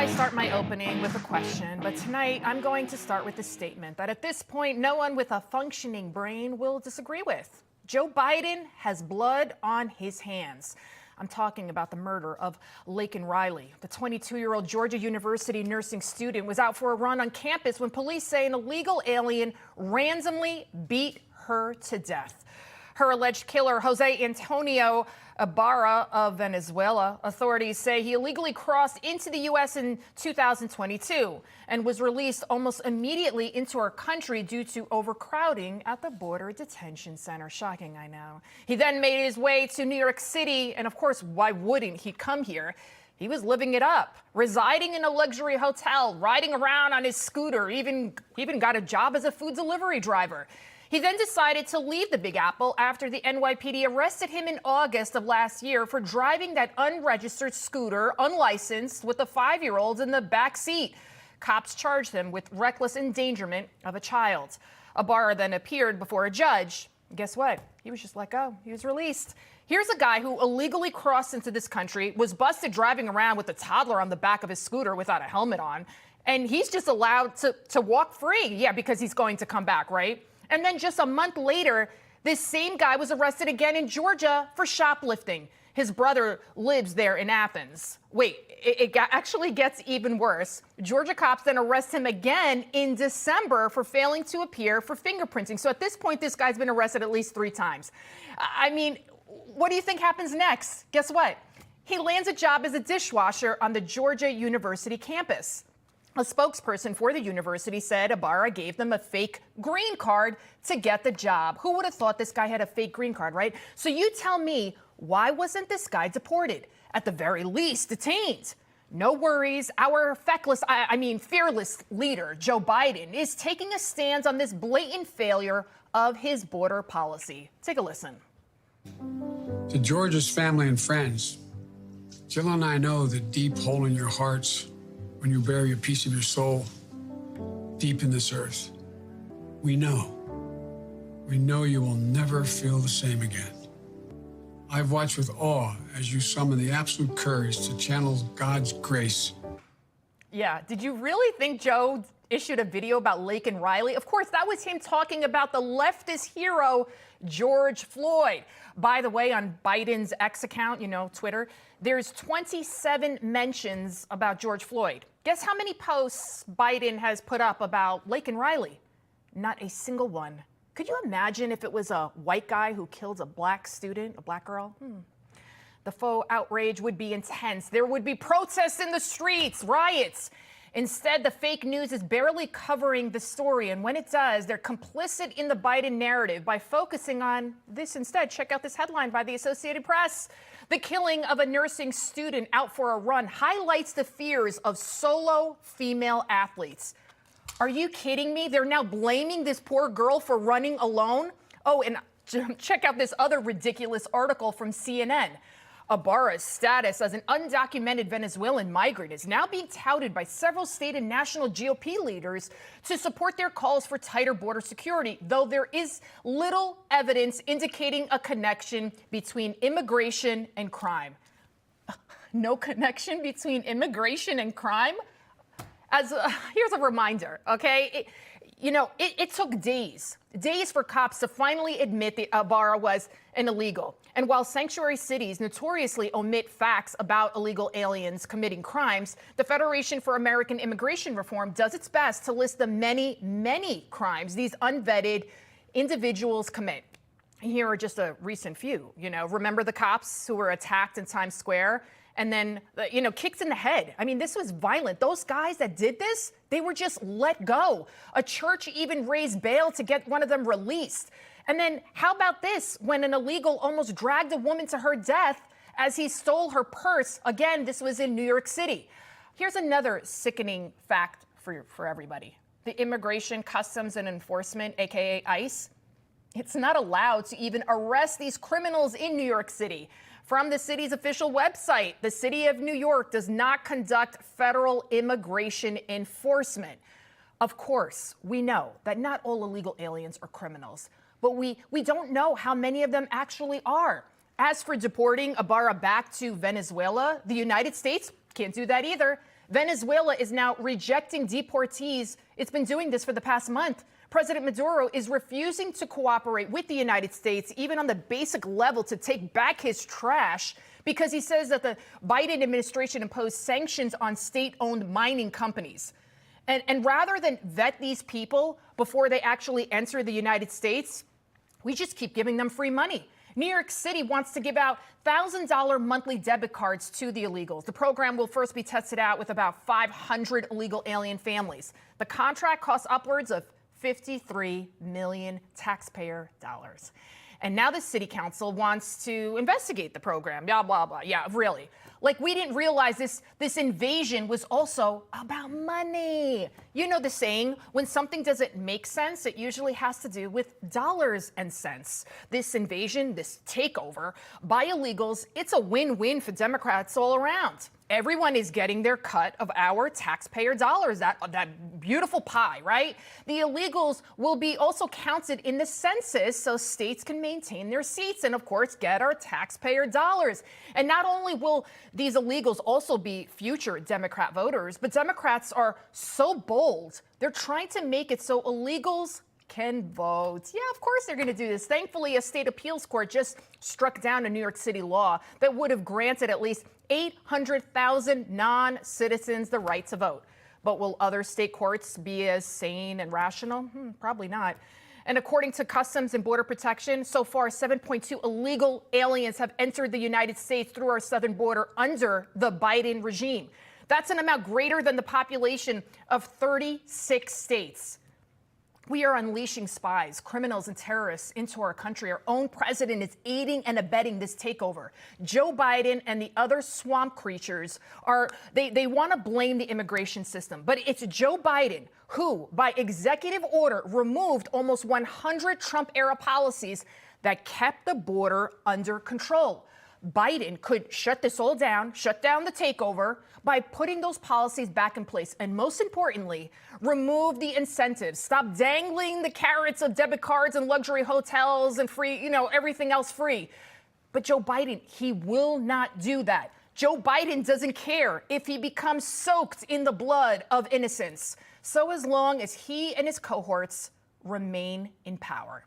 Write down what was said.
I start my opening with a question, but tonight I'm going to start with a statement that at this point no one with a functioning brain will disagree with. Joe Biden has blood on his hands. I'm talking about the murder of Laken Riley. The 22-year-old Georgia University nursing student was out for a run on campus when police say an illegal alien randomly beat her to death. Her alleged killer, Jose Antonio Ibarra of Venezuela, authorities say he illegally crossed into the U.S. in 2022 and was released almost immediately into our country due to overcrowding at the border detention center. Shocking, I know. He then made his way to New York City, and of course, why wouldn't he come here? He was living it up, residing in a luxury hotel, riding around on his scooter, even got a job as a food delivery driver. He then decided to leave the Big Apple after the NYPD arrested him in August of last year for driving that unregistered scooter, unlicensed, with a 5-year-old in the back seat. Cops charged him with reckless endangerment of a child. Ibarra then appeared before a judge. Guess what? He was just let go. He was released. Here's a guy who illegally crossed into this country, was busted driving around with a toddler on the back of his scooter without a helmet on, and he's just allowed to walk free. Yeah, because he's going to come back, right? And then just a month later, this same guy was arrested again in Georgia for shoplifting. His brother lives there in Athens. Wait, it actually gets even worse. Georgia cops then arrest him again in December for failing to appear for fingerprinting. So at this point, this guy's been arrested at least 3 times. I mean, what do you think happens next? Guess what? He lands a job as a dishwasher on the Georgia University campus. A spokesperson for the university said Ibarra gave them a fake green card to get the job. Who would have thought this guy had a fake green card, right? So you tell me, why wasn't this guy deported? At the very least, detained. No worries. Our fearless leader, Joe Biden, is taking a stance on this blatant failure of his border policy. Take a listen. To Georgia's family and friends, Jill and I know the deep hole in your hearts when you bury a piece of your soul deep in this earth. We know you will never feel the same again. I've watched with awe as you summon the absolute courage to channel God's grace. Yeah, did you really think Joe issued a video about Laken Riley? Of course, that was him talking about the leftist hero, George Floyd. By the way, on Biden's X account, Twitter, there's 27 mentions about George Floyd. Guess how many posts Biden has put up about Laken Riley? Not a single one. Could you imagine if it was a white guy who killed a black student, a black girl? The faux outrage would be intense. There would be protests in the streets, riots. Instead, the fake news is barely covering the story. And when it does, they're complicit in the Biden narrative by focusing on this instead. Check out this headline by the Associated Press. The killing of a nursing student out for a run highlights the fears of solo female athletes. Are you kidding me? They're now blaming this poor girl for running alone. Oh, and check out this other ridiculous article from CNN. Ibarra's status as an undocumented Venezuelan migrant is now being touted by several state and national GOP leaders to support their calls for tighter border security, though there is little evidence indicating a connection between immigration and crime. No connection between immigration and crime? Here's a reminder, okay? It took days for cops to finally admit that Ibarra was an illegal. And while sanctuary cities notoriously omit facts about illegal aliens committing crimes, the Federation for American Immigration Reform does its best to list the many, many crimes these unvetted individuals commit. Here are just a recent few. Remember the cops who were attacked in Times Square? And then, kicked in the head. I mean, this was violent. Those guys that did this, they were just let go. A church even raised bail to get one of them released. And then how about this? When an illegal almost dragged a woman to her death as he stole her purse. Again, this was in New York City. Here's another sickening fact for everybody. The Immigration, Customs, and Enforcement, aka ICE, it's not allowed to even arrest these criminals in New York City. From the city's official website, the city of New York does not conduct federal immigration enforcement. Of course, we know that not all illegal aliens are criminals, but we don't know how many of them actually are. As for deporting Ibarra back to Venezuela, the United States can't do that either. Venezuela is now rejecting deportees. It's been doing this for the past month. President Maduro is refusing to cooperate with the United States, even on the basic level, to take back his trash, because he says that the Biden administration imposed sanctions on state-owned mining companies. And rather than vet these people before they actually enter the United States, we just keep giving them free money. New York City wants to give out $1,000 monthly debit cards to the illegals. The program will first be tested out with about 500 illegal alien families. The contract costs upwards of 53 million taxpayer dollars. And now the city council wants to investigate the program. Blah, blah, blah. Yeah, really. Like, we didn't realize this invasion was also about money. You know the saying, when something doesn't make sense, it usually has to do with dollars and cents. This invasion, this takeover by illegals, it's a win-win for Democrats all around. Everyone is getting their cut of our taxpayer dollars, that beautiful pie, right? The illegals will be also counted in the census so states can maintain their seats and, of course, get our taxpayer dollars. And not only will these illegals also be future Democrat voters, but Democrats are so bold, they're trying to make it so illegals can vote. Yeah, of course they're going to do this. Thankfully, a state appeals court just struck down a New York City law that would have granted at least 800,000 non-citizens the right to vote. But will other state courts be as sane and rational? Probably not. And according to Customs and Border Protection, so far 7.2 illegal aliens have entered the United States through our southern border under the Biden regime. That's an amount greater than the population of 36 states. We are unleashing spies, criminals, and terrorists into our country. Our own president is aiding and abetting this takeover. Joe Biden and the other swamp creatures they want to blame the immigration system. But it's Joe Biden who, by executive order, removed almost 100 Trump-era policies that kept the border under control. Biden could shut this all down, shut down the takeover by putting those policies back in place. And most importantly, remove the incentives. Stop dangling the carrots of debit cards and luxury hotels and free, everything else free. But Joe Biden, he will not do that. Joe Biden doesn't care if he becomes soaked in the blood of innocents, so as long as he and his cohorts remain in power.